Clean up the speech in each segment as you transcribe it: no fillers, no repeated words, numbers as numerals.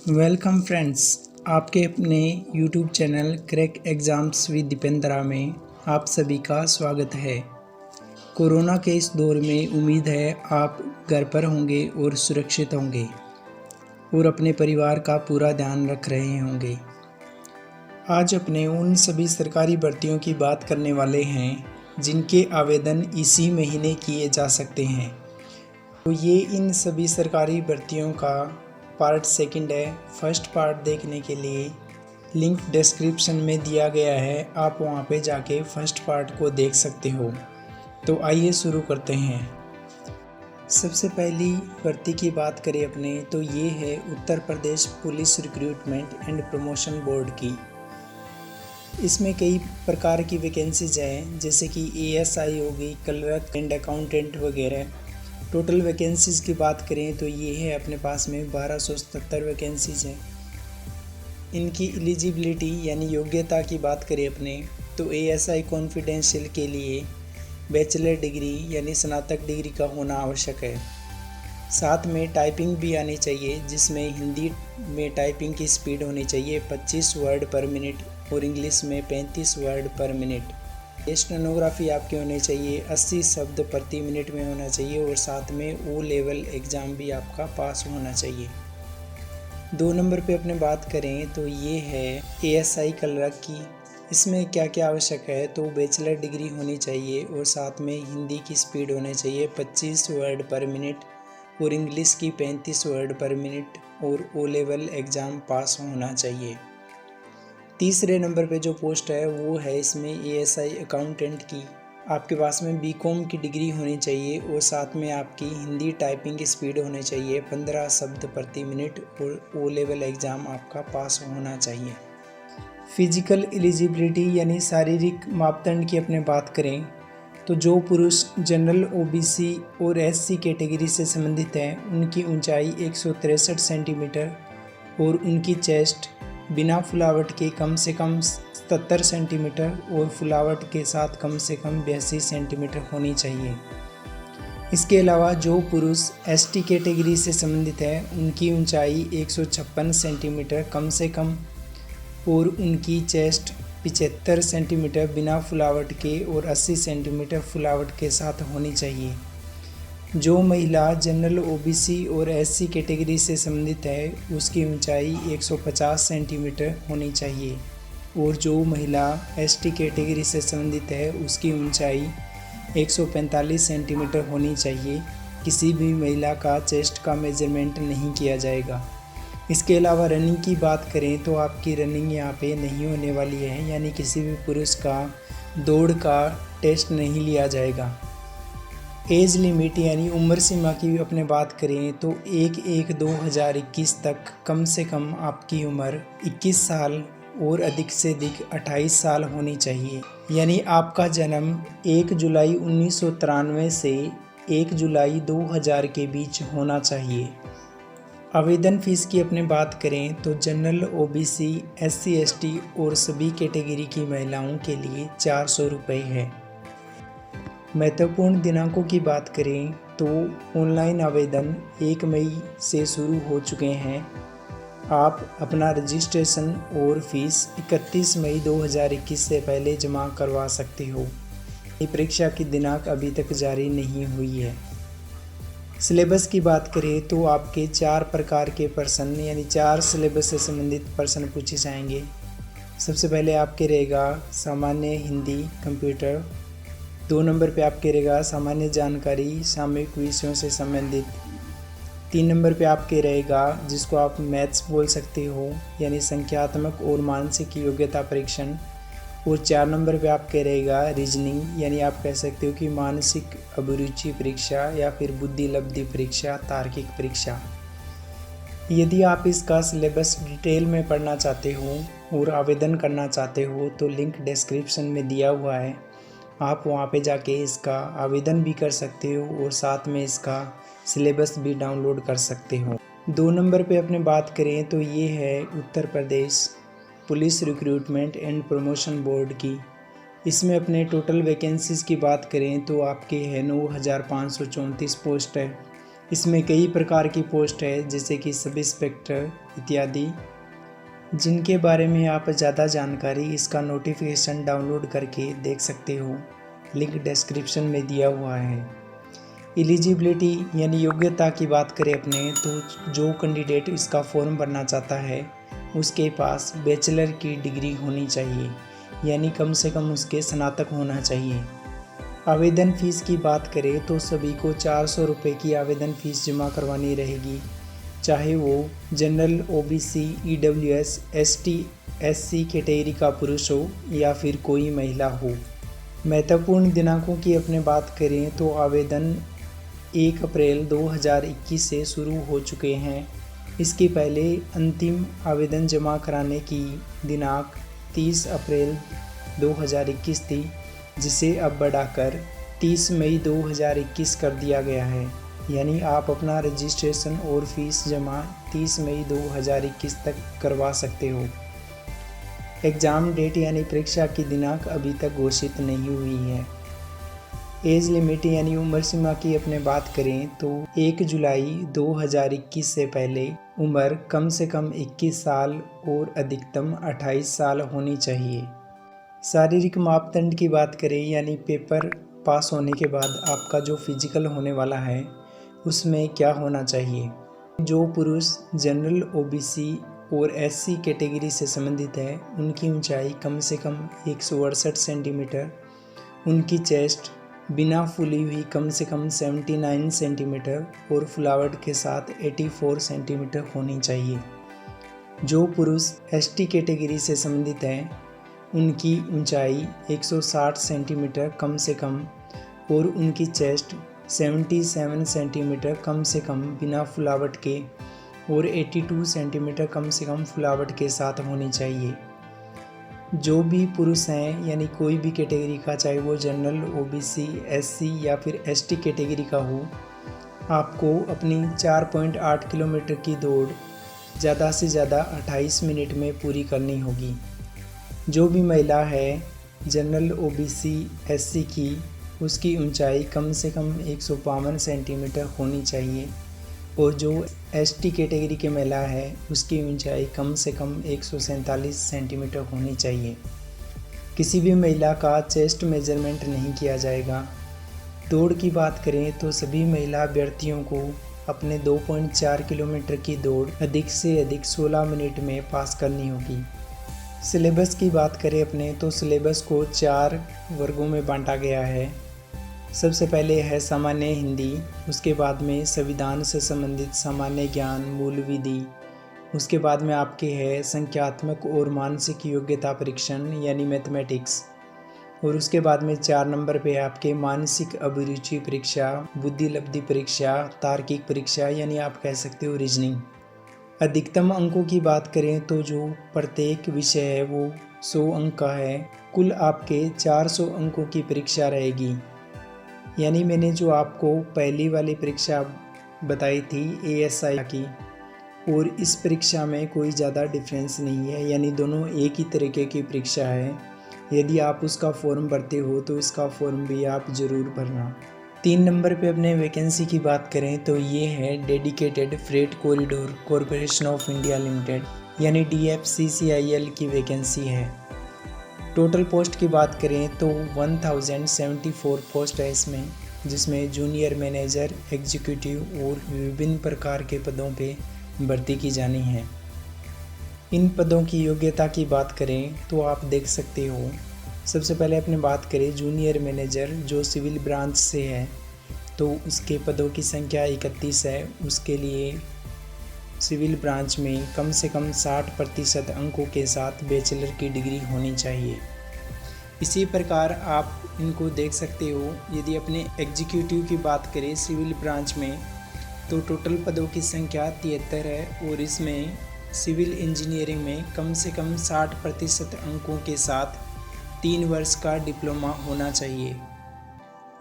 Welcome friends, आपके अपने YouTube channel crack exams with Dipendra में आप सभी का स्वागत है। कोरोना के इस दौर में उम्मीद है आप घर पर होंगे और सुरक्षित होंगे और अपने परिवार का पूरा ध्यान रख रहे होंगे। आज अपने उन सभी सरकारी भर्तियों की बात करने वाले हैं जिनके आवेदन इसी महीने किए जा सकते हैं। तो ये इन सभी सरकारी भर्तियों का पार्ट सेकंड है। फर्स्ट पार्ट देखने के लिए लिंक डिस्क्रिप्शन में दिया गया है, आप वहाँ पे जाके फर्स्ट पार्ट को देख सकते हो। तो आइए शुरू करते हैं। सबसे पहली भर्ती की बात करें अपने तो ये है Uttar Pradesh police recruitment and promotion board की। इसमें कई प्रकार की वैकेंसीज हैं, जैसे कि एएसआई होगी, क्लर्क एंड अकाउंटेंट वगैरह। टोटल वैकेंसीज़ की बात करें तो ये है अपने पास में 1277 वैकेंसीज हैं। इनकी एलिजिबिलिटी यानी योग्यता की बात करें अपने तो एएसआई कॉन्फिडेंशियल के लिए बैचलर डिग्री यानी स्नातक डिग्री का होना आवश्यक है। साथ में टाइपिंग भी आनी चाहिए, जिसमें हिंदी में टाइपिंग की स्पीड होनी चाहिए 25 वर्ड पर मिनट और इंग्लिश में 35 वर्ड पर मिनट। स्टेनोग्राफी आपकी होनी चाहिए 80 शब्द प्रति मिनट में होना चाहिए और साथ में ओ लेवल एग्ज़ाम भी आपका पास होना चाहिए। 2 नंबर पे अपने बात करें तो ये है एएसआई क्लर्क की। इसमें क्या क्या आवश्यक है तो बैचलर डिग्री होनी चाहिए और साथ में हिंदी की स्पीड होनी चाहिए 25 वर्ड पर मिनट और इंग्लिश की 35 वर्ड पर मिनट और ओ लेवल एग्ज़ाम पास होना चाहिए। तीसरे नंबर पे जो पोस्ट है वो है इसमें एएसआई अकाउंटेंट की। आपके पास में बीकॉम की डिग्री होनी चाहिए और साथ में आपकी हिंदी टाइपिंग की स्पीड होनी चाहिए 15 शब्द प्रति मिनट और ओ लेवल एग्ज़ाम आपका पास होना चाहिए। फिजिकल एलिजिबिलिटी यानी शारीरिक मापदंड की अपने बात करें तो जो पुरुष जनरल ओबीसी और एससी कैटेगरी से संबंधित हैं उनकी ऊंचाई 163 सेंटीमीटर और उनकी चेस्ट बिना फुलावट के कम से कम 77 सेंटीमीटर और फुलावट के साथ कम से कम 82 सेंटीमीटर होनी चाहिए। इसके अलावा जो पुरुष एसटी कैटेगरी से संबंधित है उनकी ऊंचाई 156 सेंटीमीटर कम से कम और उनकी चेस्ट 75 सेंटीमीटर बिना फुलावट के और 80 सेंटीमीटर फुलावट के साथ होनी चाहिए। जो महिला जनरल ओबीसी और एससी कैटेगरी से संबंधित है उसकी ऊंचाई 150 सेंटीमीटर होनी चाहिए और जो महिला एसटी कैटेगरी से संबंधित है उसकी ऊंचाई 145 सेंटीमीटर होनी चाहिए। किसी भी महिला का चेस्ट का मेजरमेंट नहीं किया जाएगा। इसके अलावा रनिंग की बात करें तो आपकी रनिंग यहाँ पे नहीं होने वाली है, यानी किसी भी पुरुष का दौड़ का टेस्ट नहीं लिया जाएगा। एज लिमिट यानी उम्र सीमा की अपने बात करें तो 1/1/2021 तक कम से कम आपकी उम्र 21 साल और अधिक से अधिक 28 साल होनी चाहिए। यानी आपका जन्म 1 जुलाई 1993 से 1 जुलाई 2000 के बीच होना चाहिए। आवेदन फ़ीस की अपने बात करें तो जनरल ओबीसी एससी एसटी और सभी कैटेगरी की महिलाओं के लिए 400 रुपये है। महत्वपूर्ण दिनांकों की बात करें तो ऑनलाइन आवेदन 1 मई से शुरू हो चुके हैं। आप अपना रजिस्ट्रेशन और फीस 31 मई 2021 से पहले जमा करवा सकते हो। ये परीक्षा की दिनांक अभी तक जारी नहीं हुई है। सिलेबस की बात करें तो आपके 4 प्रकार के प्रश्न यानी 4 सिलेबस से संबंधित प्रश्न पूछे जाएंगे। सबसे पहले आपके रहेगा सामान्य हिंदी कंप्यूटर। 2 नंबर पे आपके रहेगा सामान्य जानकारी सामयिक विषयों से संबंधित। 3 नंबर पे आपके रहेगा जिसको आप मैथ्स बोल सकते हो यानी संख्यात्मक और मानसिक योग्यता परीक्षण। और 4 नंबर पे आपके रहेगा रीजनिंग यानी आप कह सकते हो कि मानसिक अभिरुचि परीक्षा या फिर बुद्धि लब्धि परीक्षा, तार्किक परीक्षा। यदि आप इसका सिलेबस डिटेल में पढ़ना चाहते हो और आवेदन करना चाहते हो तो लिंक डिस्क्रिप्शन में दिया हुआ है, आप वहाँ पे जाके इसका आवेदन भी कर सकते हो और साथ में इसका सिलेबस भी डाउनलोड कर सकते हो। 2 नंबर पे अपने बात करें तो ये है Uttar Pradesh police recruitment and promotion board की। इसमें अपने टोटल वैकेंसीज़ की बात करें तो आपके है 9534 पोस्ट है इसमें कई प्रकार की पोस्ट है जैसे कि सब इंस्पेक्टर इत्यादि, जिनके बारे में आप ज़्यादा जानकारी इसका नोटिफिकेशन डाउनलोड करके देख सकते हो। लिंक डिस्क्रिप्शन में दिया हुआ है। एलिजिबिलिटी यानी योग्यता की बात करें अपने तो जो कैंडिडेट इसका फॉर्म भरना चाहता है उसके पास बैचलर की डिग्री होनी चाहिए, यानी कम से कम उसके स्नातक होना चाहिए। आवेदन फ़ीस की बात करें तो सभी को 400 रुपये की आवेदन फ़ीस जमा करवानी रहेगी, चाहे वो general, OBC, EWS, ST, SC category का पुरुष हो या फिर कोई महिला हो। महत्वपूर्ण दिनांकों की अपने बात करें तो आवेदन 1 अप्रैल 2021 से शुरू हो चुके हैं। इसके पहले अंतिम आवेदन जमा कराने की दिनांक 30 अप्रैल 2021 थी, जिसे अब बढ़ाकर 30 मई 2021 कर दिया गया है। यानी आप अपना रजिस्ट्रेशन और फीस जमा 30 मई 2021 तक करवा सकते हो। एग्ज़ाम डेट यानी परीक्षा की दिनांक अभी तक घोषित नहीं हुई है। एज लिमिट यानी उम्र सीमा की अपने बात करें तो 1 जुलाई 2021 से पहले उम्र कम से कम 21 साल और अधिकतम 28 साल होनी चाहिए। शारीरिक मापदंड की बात करें यानी पेपर पास होने के बाद आपका जो फिजिकल होने वाला है उसमें क्या होना चाहिए। जो पुरुष जनरल, ओबीसी और एससी कैटेगरी से संबंधित है उनकी ऊंचाई कम से कम 168 सेंटीमीटर, उनकी चेस्ट बिना फूली हुई कम से कम 79 सेंटीमीटर और फुलावट के साथ 84 सेंटीमीटर होनी चाहिए। जो पुरुष एसटी कैटेगरी से संबंधित हैं उनकी ऊंचाई 160 सेंटीमीटर कम से कम और उनकी चेस्ट 77 सेंटीमीटर कम से कम बिना फुलावट के और 82 सेंटीमीटर कम से कम फुलावट के साथ होनी चाहिए। जो भी पुरुष हैं यानी कोई भी कैटेगरी का, चाहे वो जनरल, ओबीसी, एससी या फिर एसटी कैटेगरी का हो, आपको अपनी 4.8 किलोमीटर की दौड़ ज़्यादा से ज़्यादा 28 मिनट में पूरी करनी होगी। जो भी महिला है जनरल, ओबीसी, एससी की, उसकी ऊंचाई कम से कम 152 सेंटीमीटर होनी चाहिए और जो एसटी कैटेगरी की महिला है उसकी ऊंचाई कम से कम 147 सेंटीमीटर होनी चाहिए। किसी भी महिला का चेस्ट मेजरमेंट नहीं किया जाएगा। दौड़ की बात करें तो सभी महिला अभ्यर्थियों को अपने 2.4 किलोमीटर की दौड़ अधिक से अधिक 16 मिनट में पास करनी होगी। सिलेबस की बात करें अपने तो सिलेबस को 4 वर्गों में बांटा गया है। सबसे पहले है सामान्य हिंदी, उसके बाद में संविधान से संबंधित सामान्य ज्ञान, मूल विधि, उसके बाद में आपके है संख्यात्मक और मानसिक योग्यता परीक्षण यानी मैथमेटिक्स, और उसके बाद में 4 नंबर पे आपके मानसिक अभिरुचि परीक्षा, बुद्धि लब्धि परीक्षा, तार्किक परीक्षा यानी आप कह सकते हो रीजनिंग। अधिकतम अंकों की बात करें तो जो प्रत्येक विषय है वो 100 अंक का है। कुल आपके 400 अंकों की परीक्षा रहेगी। यानी मैंने जो आपको पहली वाली परीक्षा बताई थी एएसआई की, और इस परीक्षा में कोई ज़्यादा डिफरेंस नहीं है, यानी दोनों एक ही तरीके की परीक्षा है। यदि आप उसका फॉर्म भरते हो तो इसका फॉर्म भी आप ज़रूर भरना। 3 नंबर पे अपने वैकेंसी की बात करें तो ये है dedicated freight corridor corporation of India limited यानी DFCCIL की वैकेंसी है। टोटल पोस्ट की बात करें तो 1074 पोस्ट है इसमें, जिसमें जूनियर मैनेजर, एग्जीक्यूटिव और विभिन्न प्रकार के पदों पे भर्ती की जानी है। इन पदों की योग्यता की बात करें तो आप देख सकते हो। सबसे पहले अपने बात करें जूनियर मैनेजर जो सिविल ब्रांच से है तो उसके पदों की संख्या 31 है। उसके लिए सिविल ब्रांच में कम से कम 60% अंकों के साथ बैचलर की डिग्री होनी चाहिए। इसी प्रकार आप इनको देख सकते हो। यदि अपने एग्जीक्यूटिव की बात करें सिविल ब्रांच में तो टोटल पदों की संख्या 73 है और इसमें सिविल इंजीनियरिंग में कम से कम 60% अंकों के साथ 3 वर्ष का डिप्लोमा होना चाहिए।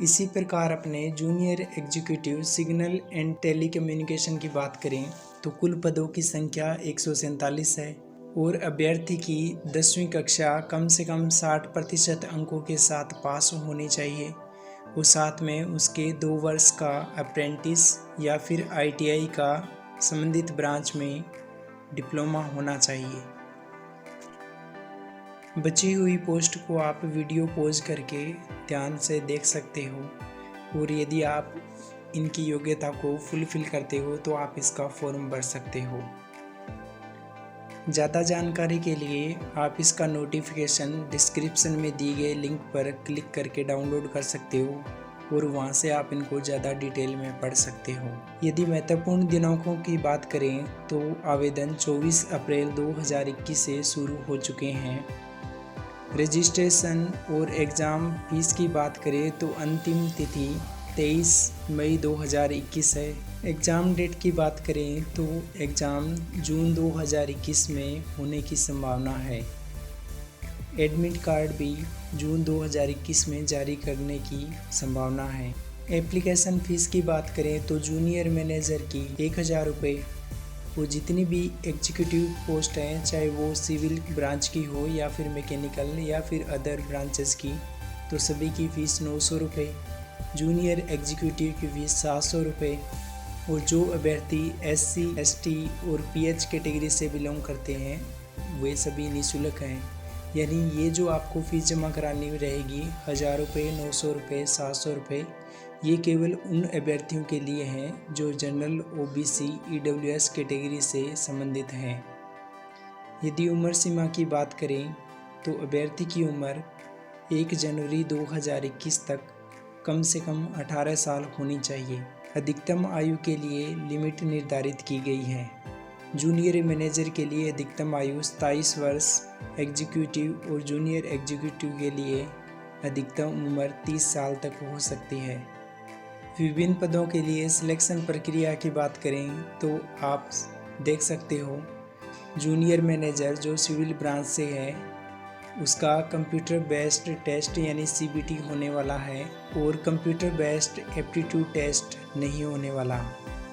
इसी प्रकार अपने junior executive signal and telecommunication की बात करें तो कुल पदों की संख्या 147 है और अभ्यर्थी की 10वीं कक्षा कम से कम 60% अंकों के साथ पास होनी चाहिए और साथ में उसके 2 वर्ष का अप्रेंटिस या फिर ITI का संबंधित ब्रांच में डिप्लोमा होना चाहिए। बची हुई पोस्ट को आप वीडियो पॉज करके ध्यान से देख सकते हो और यदि आप इनकी योग्यता को फुलफिल करते हो तो आप इसका फॉर्म भर सकते हो। ज़्यादा जानकारी के लिए आप इसका नोटिफिकेशन डिस्क्रिप्शन में दी गए लिंक पर क्लिक करके डाउनलोड कर सकते हो और वहां से आप इनको ज़्यादा डिटेल में पढ़ सकते हो। यदि महत्वपूर्ण दिनांकों की बात करें तो आवेदन 24 अप्रैल 2021 से शुरू हो चुके हैं। रजिस्ट्रेशन और एग्ज़ाम फीस की बात करें तो अंतिम तिथि 23 मई 2021 है। एग्ज़ाम डेट की बात करें तो एग्ज़ाम जून 2021 में होने की संभावना है। एडमिट कार्ड भी जून 2021 में जारी करने की संभावना है। एप्लीकेशन फ़ीस की बात करें तो जूनियर मैनेजर की 1000 रुपये और जितनी भी एग्जीक्यूटिव पोस्ट हैं, चाहे वो सिविल ब्रांच की हो या फिर मैकेनिकल या फिर अदर ब्रांचेस की, तो सभी की फ़ीस 900 रुपये। जूनियर एग्जीक्यूटिव की फ़ीस 700 रुपये और जो अभ्यर्थी SC, ST और PH कैटेगरी से बिलोंग करते हैं वे सभी निःशुल्क हैं। यानी ये जो आपको फ़ीस जमा करानी रहेगी 1000 रुपये, 900 रुपये, 700 रुपये, ये केवल उन अभ्यर्थियों के लिए हैं जो जनरल, OBC, EWS कैटेगरी से संबंधित हैं। यदि उम्र सीमा की बात करें तो अभ्यर्थी की उम्र 1 जनवरी 2021 तक कम से कम 18 साल होनी चाहिए। अधिकतम आयु के लिए लिमिट निर्धारित की गई है। जूनियर मैनेजर के लिए अधिकतम आयु 27 वर्ष, एग्जीक्यूटिव और जूनियर एग्जीक्यूटिव के लिए अधिकतम उम्र 30 साल तक हो सकती है। विभिन्न पदों के लिए सिलेक्शन प्रक्रिया की बात करें तो आप देख सकते हो जूनियर मैनेजर जो सिविल ब्रांच से है उसका कंप्यूटर बेस्ड टेस्ट यानी CBT होने वाला है और कंप्यूटर बेस्ड एप्टीट्यूड टेस्ट नहीं होने वाला।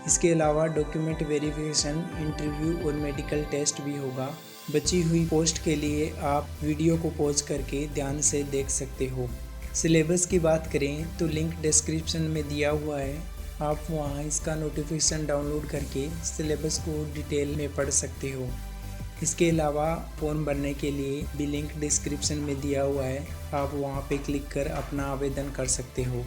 इसके अलावा डॉक्यूमेंट वेरिफिकेशन, इंटरव्यू और मेडिकल टेस्ट भी होगा। बची हुई पोस्ट के लिए आप वीडियो को पॉज करके ध्यान से देख सकते हो। सिलेबस की बात करें तो लिंक डिस्क्रिप्शन में दिया हुआ है, आप वहां इसका नोटिफिकेशन डाउनलोड करके सिलेबस को डिटेल में पढ़ सकते हो। इसके अलावा फॉर्म भरने के लिए भी लिंक डिस्क्रिप्शन में दिया हुआ है, आप वहां पे क्लिक कर अपना आवेदन कर सकते हो।